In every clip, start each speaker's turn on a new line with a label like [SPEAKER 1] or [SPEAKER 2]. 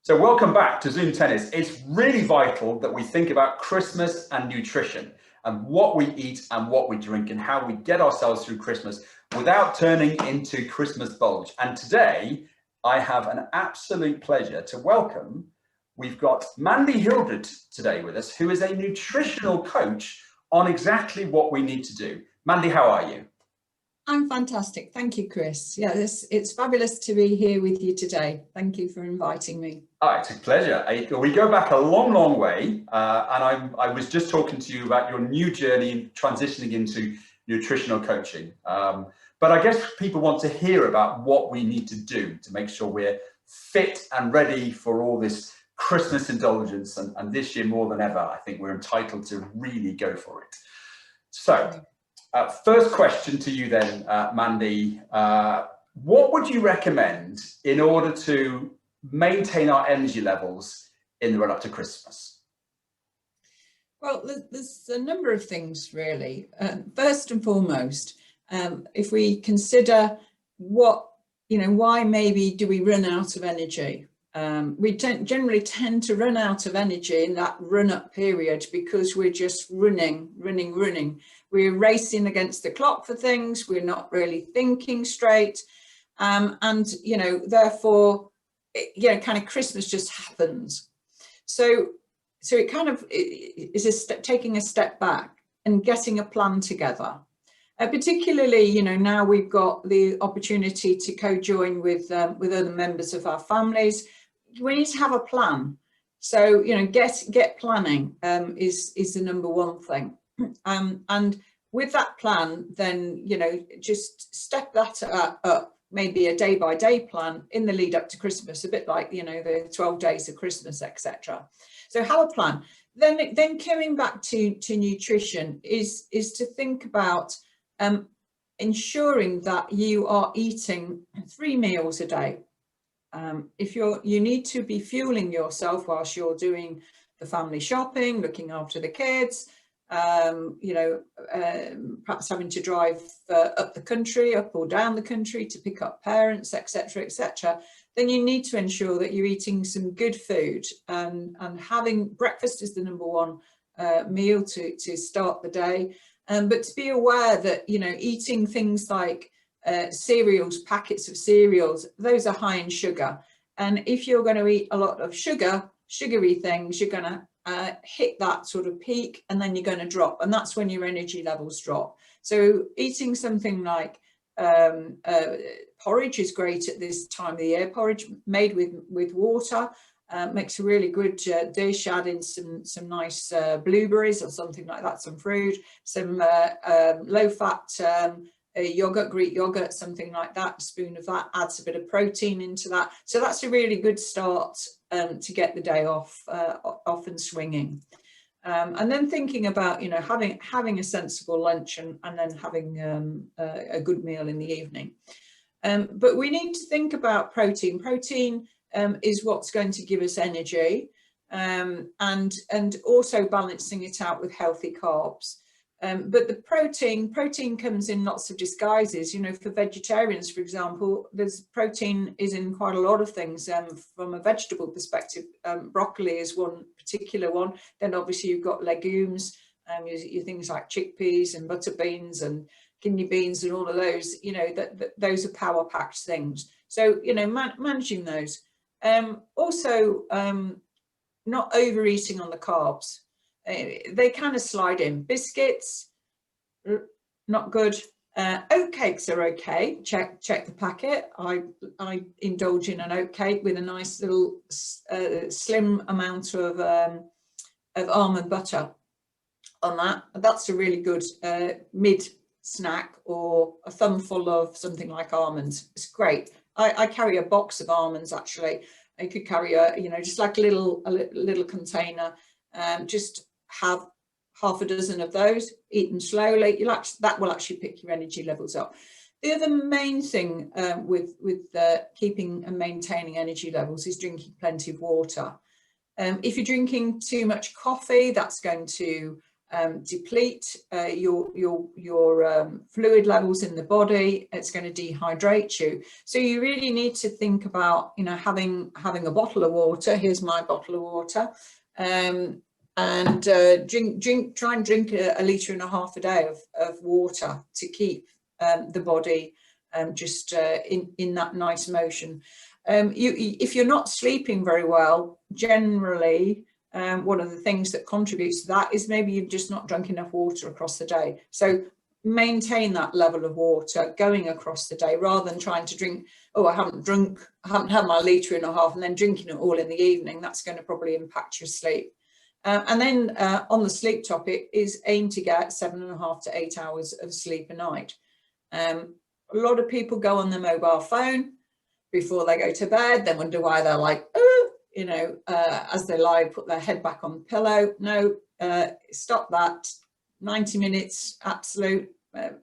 [SPEAKER 1] So welcome back to Zoom Tennis. It's really vital that we think about Christmas and nutrition and what we eat and what we drink and how we get ourselves through Christmas without turning into Christmas bulge. And today I have an absolute pleasure to welcome, we've got Mandy Hildred today with us, who is a nutritional coach on exactly what we need to do. Mandy, how are you?
[SPEAKER 2] I'm fantastic. Thank you, Chris. Yeah, it's fabulous to be here with you today. Thank you for inviting me.
[SPEAKER 1] Oh, it's a pleasure. We go back a long, long way. And I was just talking to you about your new journey transitioning into nutritional coaching. But I guess people want to hear about what we need to do to make sure we're fit and ready for all this Christmas indulgence. And this year, more than ever, I think we're entitled to really go for it. So, first question to you then, Mandy. What would you recommend in order to maintain our energy levels in the run up to Christmas?
[SPEAKER 2] Well, there's a number of things really. First and foremost, if we consider why maybe do we run out of energy? We generally tend to run out of energy in that run-up period because we're just running. We're racing against the clock for things. We're not really thinking straight, and therefore, kind of Christmas just happens. So it kind of is taking a step back and getting a plan together. Particularly, now we've got the opportunity to co-join with other members of our families. We need to have a plan. So, get planning is the number one thing. And with that plan, then, just step that up, maybe a day-by-day plan in the lead up to Christmas, a bit like, the 12 days of Christmas, etc. So have a plan. Then coming back to nutrition is to think about ensuring that you are eating 3 meals a day. If you need to be fueling yourself whilst you're doing the family shopping, looking after the kids, perhaps having to drive up or down the country to pick up parents, etc., then you need to ensure that you're eating some good food, and having breakfast is the number one meal to start the day. But to be aware that, eating things like cereals, packets of cereals, those are high in sugar. And if you're going to eat a lot of sugary things, you're going to hit that sort of peak and then you're going to drop. And that's when your energy levels drop. So eating something like porridge is great at this time of the year. Porridge made with water. Makes a really good dish. Add in some nice blueberries or something like that, some fruit, some low-fat yogurt, Greek yogurt, something like that. A spoon of that adds a bit of protein into that. So that's a really good start to get the day off and swinging. And then thinking about having a sensible lunch and then having a good meal in the evening. But we need to think about protein. Protein is what's going to give us energy, and also balancing it out with healthy carbs. But the protein comes in lots of disguises. For vegetarians, for example, there's protein is in quite a lot of things. From a vegetable perspective, broccoli is one particular one. Then obviously you've got legumes, your things like chickpeas and butter beans and kidney beans and all of those. Those are power packed things. So managing those. Also, not overeating on the carbs. They kind of slide in. Biscuits, not good. Oatcakes are okay. Check the packet. I indulge in an oatcake with a nice little slim amount of almond butter on that. That's a really good mid snack, or a thumb-full of something like almonds. It's great. I carry a box of almonds actually. I could carry just like a little container. Just have half a dozen of those. Eat them slowly. That will actually pick your energy levels up. The other main thing with keeping and maintaining energy levels is drinking plenty of water. If you're drinking too much coffee, that's going to deplete your fluid levels in the body. It's going to dehydrate you. So you really need to think about, you know, having a bottle of water. Here's my bottle of water, and try and drink a litre and a half a day of water to keep the body just in that nice motion. If you're not sleeping very well, generally, one of the things that contributes to that is maybe you've just not drunk enough water across the day. So maintain that level of water going across the day, rather than trying to drink, oh, I haven't had my litre and a half, and then drinking it all in the evening. That's going to probably impact your sleep. And then on the sleep topic is aim to get 7.5 to 8 hours of sleep a night. A lot of people go on their mobile phone before they go to bed, then wonder why they're like, oh, you know, as they lie, put their head back on the pillow. No, stop that. 90 minutes, absolute.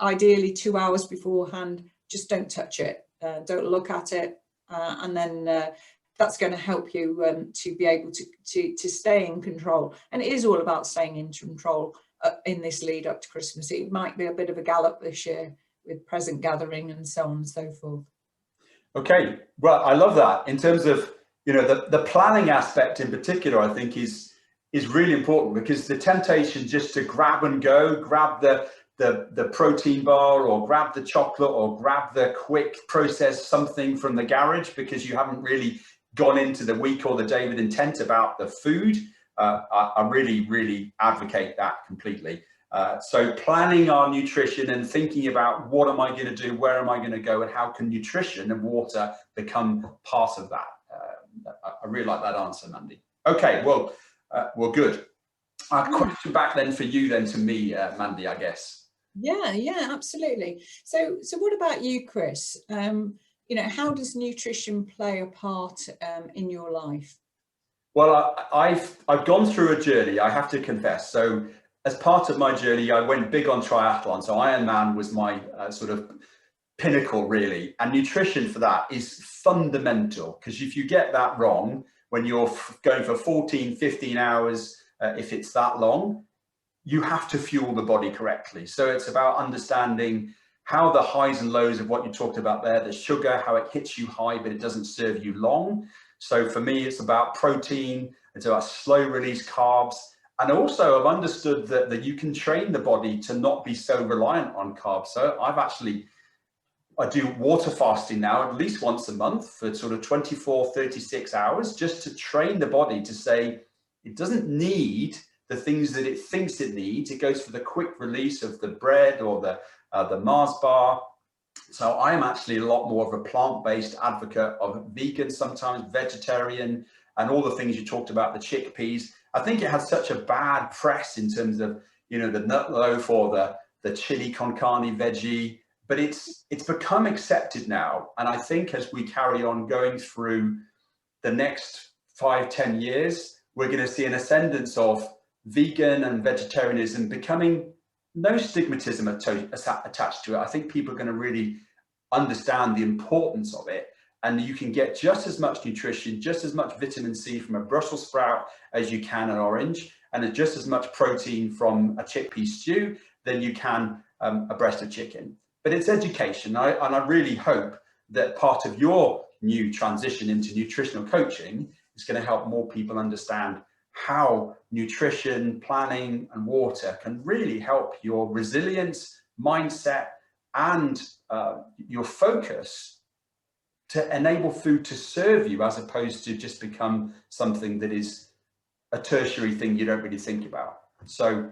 [SPEAKER 2] Ideally 2 hours beforehand, just don't touch it. Don't look at it. And then that's going to help you to be able to stay in control. And it is all about staying in control in this lead up to Christmas. It might be a bit of a gallop this year with present gathering and so on and so forth. Okay,
[SPEAKER 1] well, I love that. In terms of, you know, the planning aspect in particular, I think is really important, because the temptation just to grab and go, grab the protein bar, or grab the chocolate, or grab the quick processed something from the garage, because you haven't really gone into the week or the day with intent about the food. I really advocate that completely. So planning our nutrition and thinking about what am I going to do, where am I going to go, and how can nutrition and water become part of that. I really like that answer, Mandy. Okay, well, good. A question back then for you, then to me, Mandy, I guess.
[SPEAKER 2] Yeah, absolutely. So what about you, Chris? You know, how does nutrition play a part in your life?
[SPEAKER 1] Well, I've gone through a journey, I have to confess. So as part of my journey, I went big on triathlon. So Ironman was my sort of pinnacle, really. And nutrition for that is fundamental, because if you get that wrong, when you're going for 14, 15 hours, if it's that long, you have to fuel the body correctly. So it's about understanding how the highs and lows of what you talked about there, the sugar, how it hits you high, but it doesn't serve you long. So for me, it's about protein, it's about slow release carbs. And also I've understood that you can train the body to not be so reliant on carbs. So I do water fasting now at least once a month for sort of 24, 36 hours, just to train the body to say it doesn't need the things that it thinks it needs. It goes for the quick release of the bread or the Mars bar. So I am actually a lot more of a plant-based advocate of vegan, sometimes vegetarian, and all the things you talked about, the chickpeas. I think it has such a bad press in terms of, you know, the nut loaf or the chili con carne veggie, but it's become accepted now. And I think as we carry on going through the next 5-10 years, we're going to see an ascendance of vegan and vegetarianism becoming no stigmatism attached to it. I think people are going to really understand the importance of it. And you can get just as much nutrition, just as much vitamin C from a Brussels sprout as you can an orange, and just as much protein from a chickpea stew than you can a breast of chicken. But it's education. And I really hope that part of your new transition into nutritional coaching is going to help more people understand how nutrition, planning, and water can really help your resilience, mindset, and your focus to enable food to serve you, as opposed to just become something that is a tertiary thing you don't really think about. So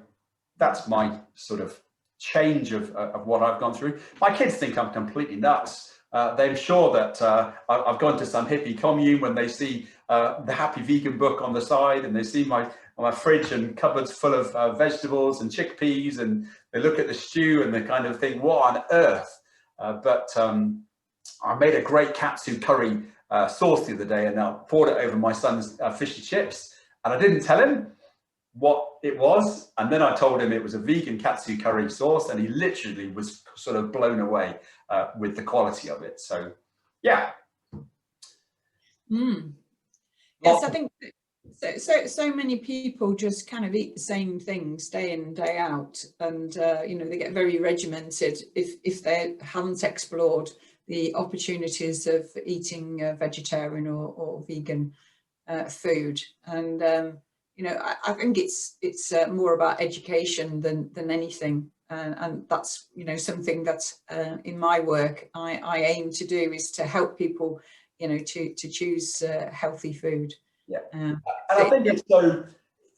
[SPEAKER 1] that's my sort of change of what I've gone through. My kids think I'm completely nuts. They're sure that I've gone to some hippie commune when they see the Happy Vegan book on the side, and they see my fridge and cupboards full of vegetables and chickpeas, and they look at the stew and they kind of think, what on earth? But I made a great katsu curry sauce the other day, and I poured it over my son's fish and chips, and I didn't tell him what it was, and then I told him it was a vegan katsu curry sauce, and he literally was sort of blown away with the quality of it. So yeah.
[SPEAKER 2] Yes, I think So many people just kind of eat the same things day in, day out, and you know, they get very regimented if they haven't explored the opportunities of eating vegetarian or vegan food. And you know, I think it's more about education than anything, and that's, you know, something that in my work I aim to do, is to help people, you know, to choose healthy food.
[SPEAKER 1] Yeah, and I think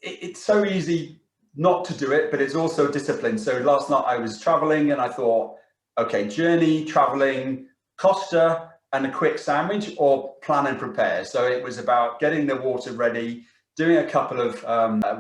[SPEAKER 1] it's so easy not to do it, but it's also discipline. So last night I was traveling and I thought, okay, journey, traveling, Costa, and a quick sandwich, or plan and prepare. So it was about getting the water ready, doing a couple of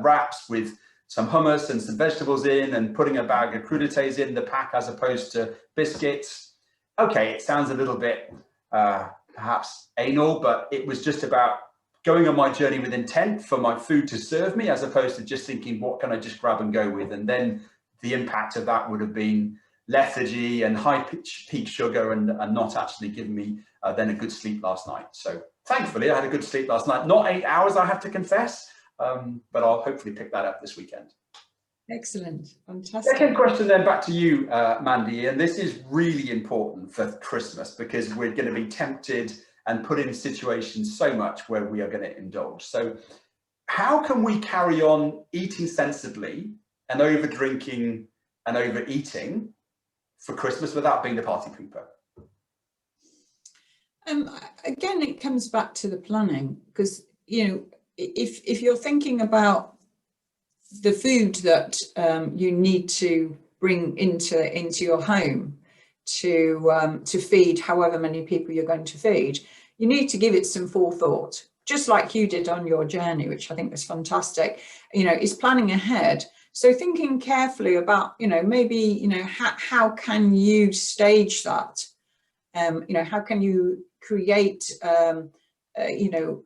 [SPEAKER 1] wraps with some hummus and some vegetables in, and putting a bag of crudités in the pack as opposed to biscuits. Okay, it sounds a little bit perhaps anal, but it was just about going on my journey with intent for my food to serve me, as opposed to just thinking, what can I just grab and go with? And then the impact of that would have been lethargy and high peak sugar, and not actually giving me then a good sleep last night. So thankfully I had a good sleep last night, not 8 hours, I have to confess, but I'll hopefully pick that up this weekend.
[SPEAKER 2] Excellent, fantastic.
[SPEAKER 1] Second question then, back to you, Mandy, and this is really important for Christmas, because we're going to be tempted and put in situations so much where we are going to indulge. So how can we carry on eating sensibly and over drinking and overeating for Christmas without being the party pooper?
[SPEAKER 2] Again, it comes back to the planning, because, you know, if you're thinking about the food that you need to bring into your home to feed however many people you're going to feed, you need to give it some forethought, just like you did on your journey, which I think was fantastic. You know, is planning ahead. So thinking carefully about, you know, maybe, you know, how can you stage that? You know, how can you create, you know,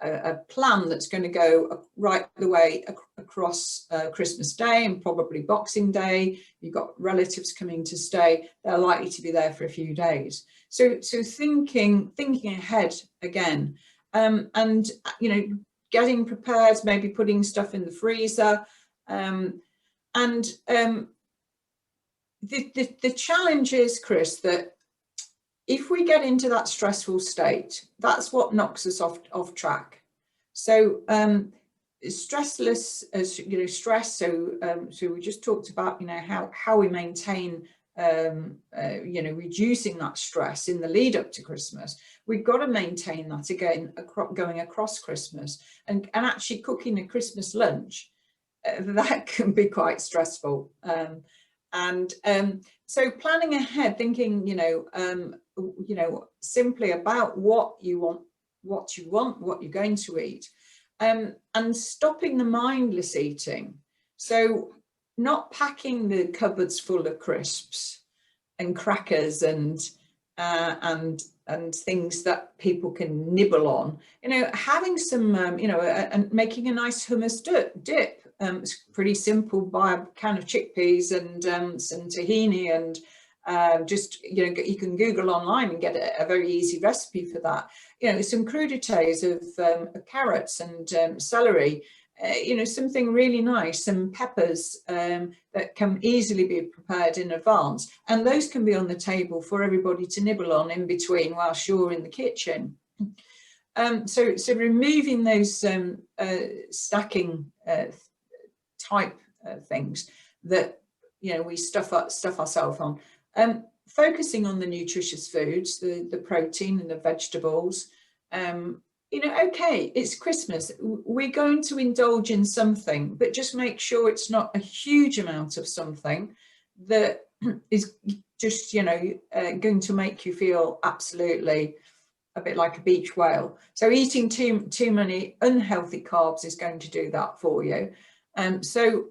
[SPEAKER 2] a plan that's going to go right the way across Christmas Day and probably Boxing Day. You've got relatives coming to stay; they're likely to be there for a few days. So thinking ahead again, and you know, getting prepared, maybe putting stuff in the freezer, and the challenge is, Chris, that if we get into that stressful state, that's what knocks us off track. So stressless, as you know, stress. So we just talked about, you know, how we maintain, you know, reducing that stress in the lead up to Christmas. We've got to maintain that again going across Christmas, and actually cooking a Christmas lunch, that can be quite stressful. So planning ahead, thinking, you know, simply about what you want, what you're going to eat, and stopping the mindless eating. So not packing the cupboards full of crisps and crackers and things that people can nibble on. You know, having some, you know, and making a nice hummus dip. It's pretty simple. Buy a can of chickpeas and some tahini, and just, you know, you can Google online and get a very easy recipe for that. You know, some crudités of carrots and celery. You know, something really nice, some peppers that can easily be prepared in advance, and those can be on the table for everybody to nibble on in between whilst you're in the kitchen. So removing those stacking type things that, you know, we stuff ourselves on. Focusing on the nutritious foods, the protein and the vegetables. You know, okay, it's Christmas, we're going to indulge in something, but just make sure it's not a huge amount of something that is just, you know, going to make you feel absolutely a bit like a beach whale. So eating too many unhealthy carbs is going to do that for you. Also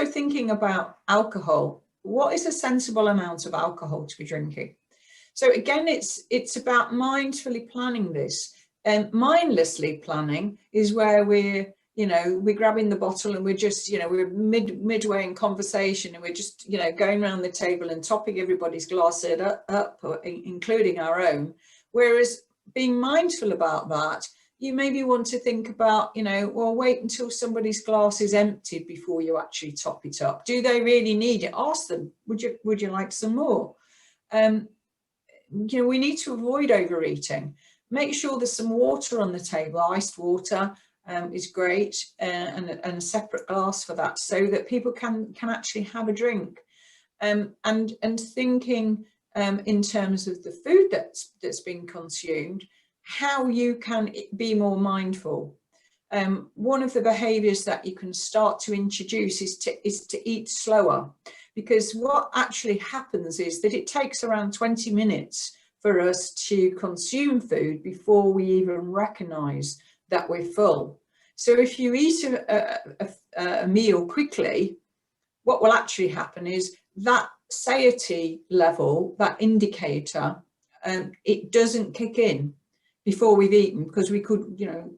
[SPEAKER 2] thinking about alcohol. What is a sensible amount of alcohol to be drinking? So again, it's about mindfully planning this. And mindlessly planning is where we're grabbing the bottle and we're just, you know, we're midway in conversation and we're just, you know, going around the table and topping everybody's glass up, including our own. Whereas being mindful about that, you maybe want to think about, you know, well, wait until somebody's glass is emptied before you actually top it up. Do they really need it? Ask them, would you like some more? You know, we need to avoid overeating. Make sure there's some water on the table. Iced water is great, and a separate glass for that, so that people can actually have a drink. And thinking in terms of the food that's being consumed, how you can be more mindful. One of the behaviours that you can start to introduce is to eat slower, because what actually happens is that it takes around 20 minutes for us to consume food before we even recognise that we're full. So if you eat a meal quickly, what will actually happen is that satiety level, that indicator, it doesn't kick in before we've eaten, because we could, you know,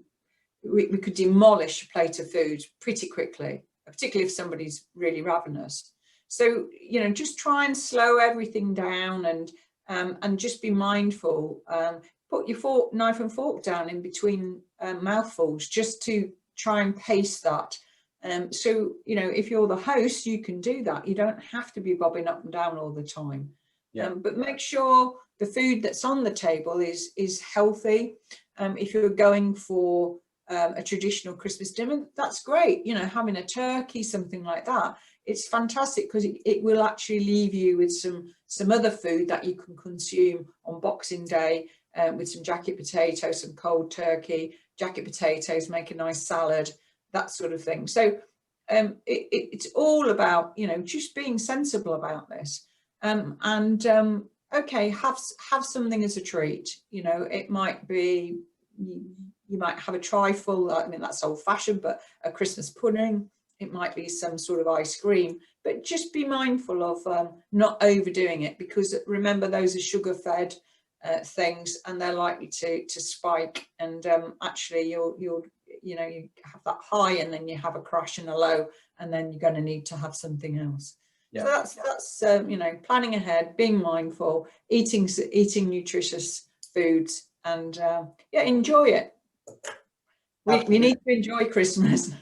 [SPEAKER 2] we could demolish a plate of food pretty quickly, particularly if somebody's really ravenous. So, you know, just try and slow everything down, and just be mindful. Put your knife and fork down in between mouthfuls, just to try and pace that. So, you know, if you're the host, you can do that. You don't have to be bobbing up and down all the time. Yeah. But make sure the food that's on the table is healthy. If you're going for a traditional Christmas dinner, that's great. You know, having a turkey, something like that, it's fantastic, because it will actually leave you with some other food that you can consume on Boxing Day, with some jacket potato, some cold turkey, jacket potatoes, make a nice salad, that sort of thing. So it's all about, you know, just being sensible about this. Okay, have something as a treat. You know, it might be, you might have a trifle. I mean, that's old fashioned, but a Christmas pudding. It might be some sort of ice cream, but just be mindful of not overdoing it, because remember, those are sugar fed things, and they're likely to spike, and actually you have that high, and then you have a crash and a low, and then you're going to need to have something else. Yeah. So that's you know, planning ahead, being mindful, eating nutritious foods, and yeah, enjoy it. We need to enjoy Christmas.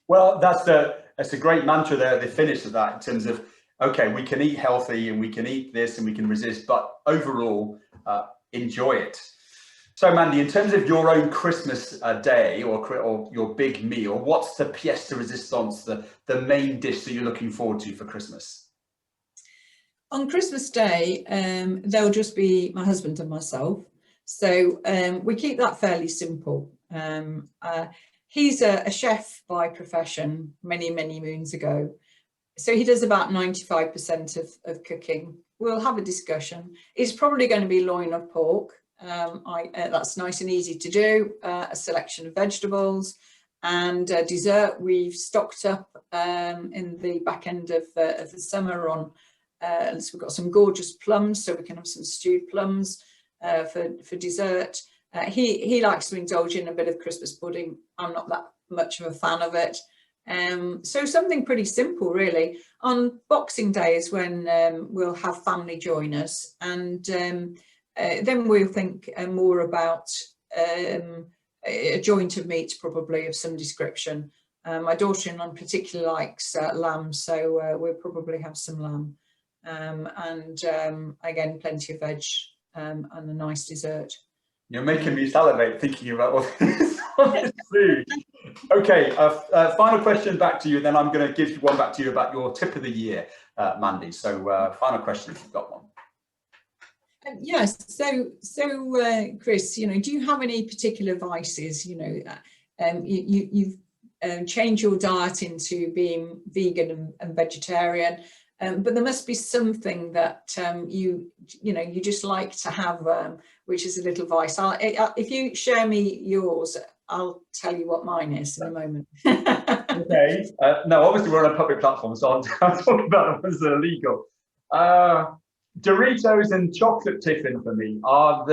[SPEAKER 1] Well, that's a great mantra there at the finish of that, in terms of, okay, we can eat healthy and we can eat this and we can resist, but overall, enjoy it. So Mandy, in terms of your own Christmas day or your big meal, what's the pièce de résistance, the main dish that you're looking forward to for Christmas?
[SPEAKER 2] On Christmas Day, there'll just be my husband and myself. So we keep that fairly simple. He's a chef by profession, many moons ago. So he does about 95% of cooking. We'll have a discussion. It's probably going to be loin of pork. That's nice and easy to do. A selection of vegetables, and dessert. We've stocked up in the back end of the summer on. So we've got some gorgeous plums, so we can have some stewed plums for dessert. He likes to indulge in a bit of Christmas pudding. I'm not that much of a fan of it. So something pretty simple, really. On Boxing Day is when we'll have family join us, and then we'll think more about a joint of meat, probably of some description. My daughter-in-law particularly likes lamb, so we'll probably have some lamb. And again, plenty of veg and a nice dessert.
[SPEAKER 1] You're making me salivate thinking about all this food. Okay, final question back to you, then I'm going to give one back to you about your tip of the year, Mandy. So final question, if you've got one.
[SPEAKER 2] Yes. So Chris, you know, do you have any particular vices? You know, you've changed your diet into being vegan and vegetarian. But there must be something that you just like to have, which is a little vice. If you share me yours, I'll tell you what mine is in a moment.
[SPEAKER 1] Okay. No, obviously we're on a public platform, so I'll talk about the ones that are legal. Doritos and chocolate tiffin for me are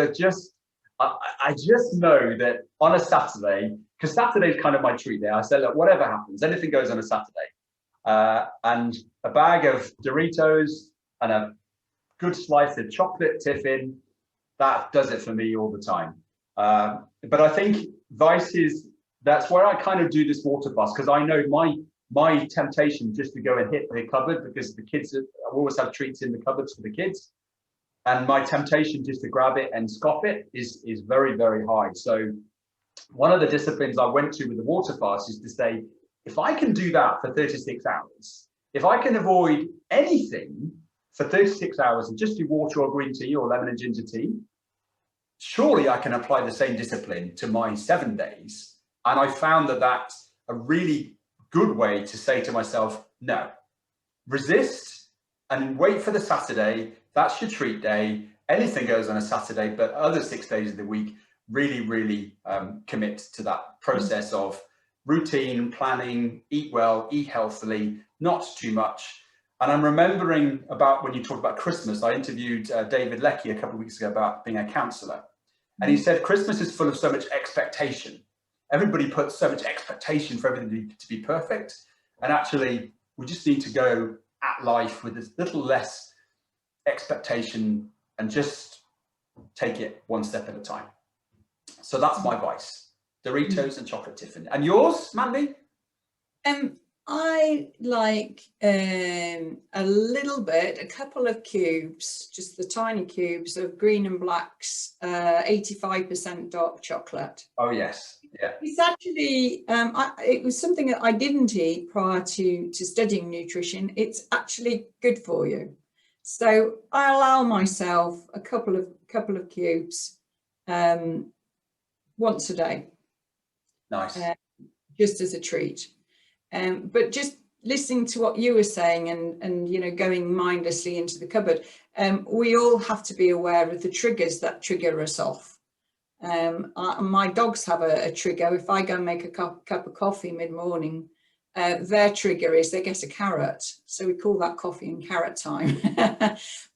[SPEAKER 1] I just know that on a Saturday, because Saturday's kind of my treat day. I say, look, whatever happens, anything goes on a Saturday. And a bag of Doritos and a good slice of chocolate tiffin, that does it for me all the time. But I think that's where I kind of do this water fast, because I know my temptation just to go and hit the cupboard, because the kids, I always have treats in the cupboards for the kids. And my temptation just to grab it and scoff it is very, very high. So one of the disciplines I went to with the water fast is to say, if I can do that for 36 hours, if I can avoid anything for 36 hours and just do water or green tea or lemon and ginger tea, surely I can apply the same discipline to my 7 days. And I found that that's a really good way to say to myself, no, resist and wait for the Saturday. That's your treat day. Anything goes on a Saturday, but other 6 days of the week, really, really commit to that process of routine, planning, eat well, eat healthily, not too much. And I'm remembering about when you talked about Christmas, I interviewed David Leckie a couple of weeks ago about being a counsellor. And he said, Christmas is full of so much expectation. Everybody puts so much expectation for everything to be perfect. And actually, we just need to go at life with a little less expectation and just take it one step at a time. So that's my advice. Doritos and chocolate Tiffany. And yours, Mandy?
[SPEAKER 2] I like a couple of cubes, just the tiny cubes of Green and Black's 85% dark chocolate.
[SPEAKER 1] Oh, yes. Yeah.
[SPEAKER 2] It's actually, it was something that I didn't eat prior to studying nutrition. It's actually good for you. So I allow myself a couple of cubes once a day.
[SPEAKER 1] Nice.
[SPEAKER 2] Just as a treat. But just listening to what you were saying and you know, going mindlessly into the cupboard, we all have to be aware of the triggers that trigger us off. My dogs have a trigger. If I go and make a cup of coffee mid-morning, their trigger is they get a carrot. So we call that coffee and carrot time.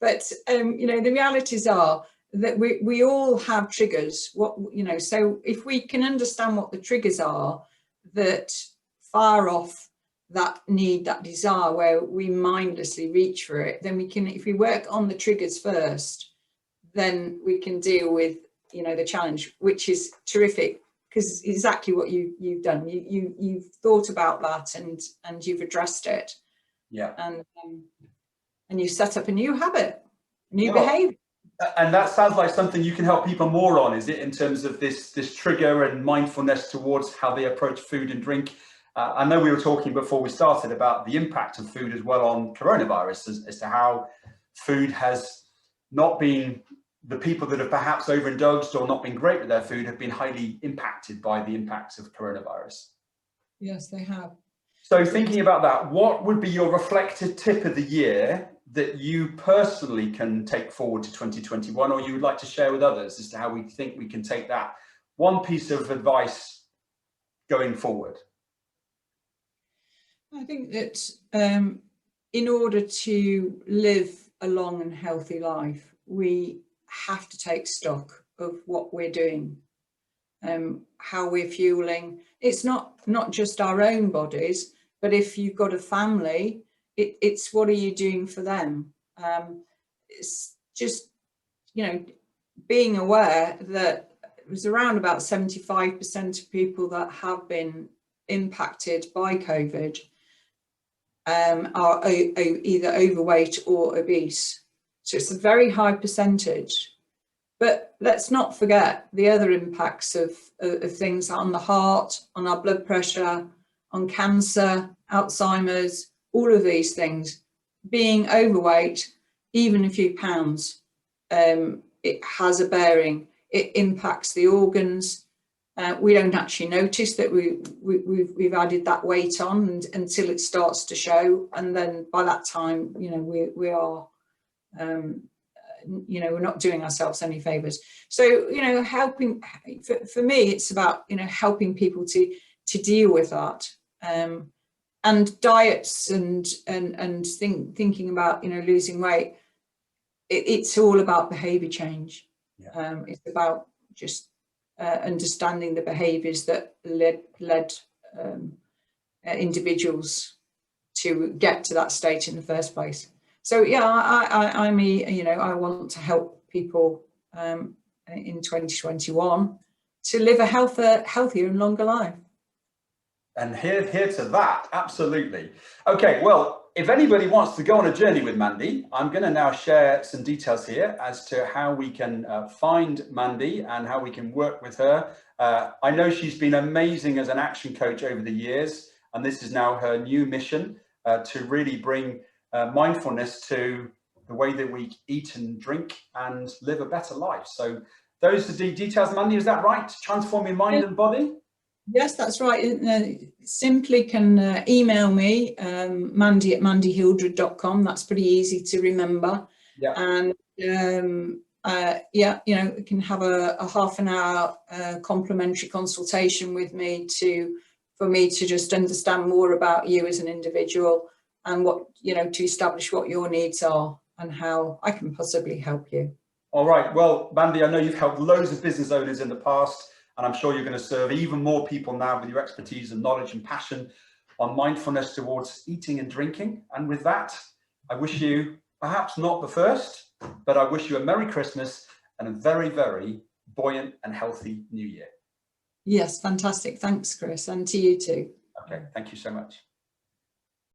[SPEAKER 2] But you know, the realities are that we all have triggers. So if we can understand what the triggers are that fire off that need, that desire, where we mindlessly reach for it, then we can, if we work on the triggers first, then we can deal with, you know, the challenge, which is terrific, because exactly what you've done. You've thought about that and you've addressed it.
[SPEAKER 1] Yeah.
[SPEAKER 2] And you set up a new habit, new behavior.
[SPEAKER 1] And that sounds like something you can help people more on, is it, in terms of this trigger and mindfulness towards how they approach food and drink? I know we were talking before we started about the impact of food as well on coronavirus, as to how food has not been, the people that have perhaps overindulged or not been great with their food have been highly impacted by the impacts of coronavirus.
[SPEAKER 2] Yes, they have.
[SPEAKER 1] So thinking about that, what would be your reflective tip of the year that you personally can take forward to 2021, or you would like to share with others, as to how we think we can take that one piece of advice going forward?
[SPEAKER 2] I think that in order to live a long and healthy life, we have to take stock of what we're doing, how we're fueling. It's not just our own bodies, but if you've got a family, it's what are you doing for them? It's just, you know, being aware that it was around about 75% of people that have been impacted by COVID are either overweight or obese. So it's a very high percentage. But let's not forget the other impacts of things on the heart, on our blood pressure, on cancer, Alzheimer's, all of these things. Being overweight, even a few pounds, it has a bearing. It impacts the organs. We don't actually notice that we've added that weight on until it starts to show, and then by that time, you know, we are, you know, we're not doing ourselves any favors. So, you know, helping for me, it's about, you know, helping people to deal with that, and diets and thinking about, you know, losing weight. It's all about behavior change. Yeah. It's about just understanding the behaviors that led individuals to get to that state in the first place. So yeah, I mean, you know, I want to help people in 2021 to live a healthier and longer life.
[SPEAKER 1] And here to that, absolutely. Okay, well, if anybody wants to go on a journey with Mandy, I'm going to now share some details here as to how we can find Mandy and how we can work with her. I know she's been amazing as an action coach over the years, and this is now her new mission to really bring mindfulness to the way that we eat and drink and live a better life. So those are the details, Mandy, is that right? Transforming mind and body?
[SPEAKER 2] Yes, that's right. Simply can email me, mandy@mandyhildred.com. That's pretty easy to remember.
[SPEAKER 1] Yeah.
[SPEAKER 2] And yeah, you know, you can have a half an hour complimentary consultation with me for me to just understand more about you as an individual and what, you know, to establish what your needs are and how I can possibly help you.
[SPEAKER 1] All right. Well, Mandy, I know you've helped loads of business owners in the past, and I'm sure you're going to serve even more people now with your expertise and knowledge and passion on mindfulness towards eating and drinking. And with that, I wish you perhaps not the first, but I wish you a Merry Christmas and a very, very buoyant and healthy New Year.
[SPEAKER 2] Yes, fantastic. Thanks, Chris. And to you too.
[SPEAKER 1] Okay. Thank you so much.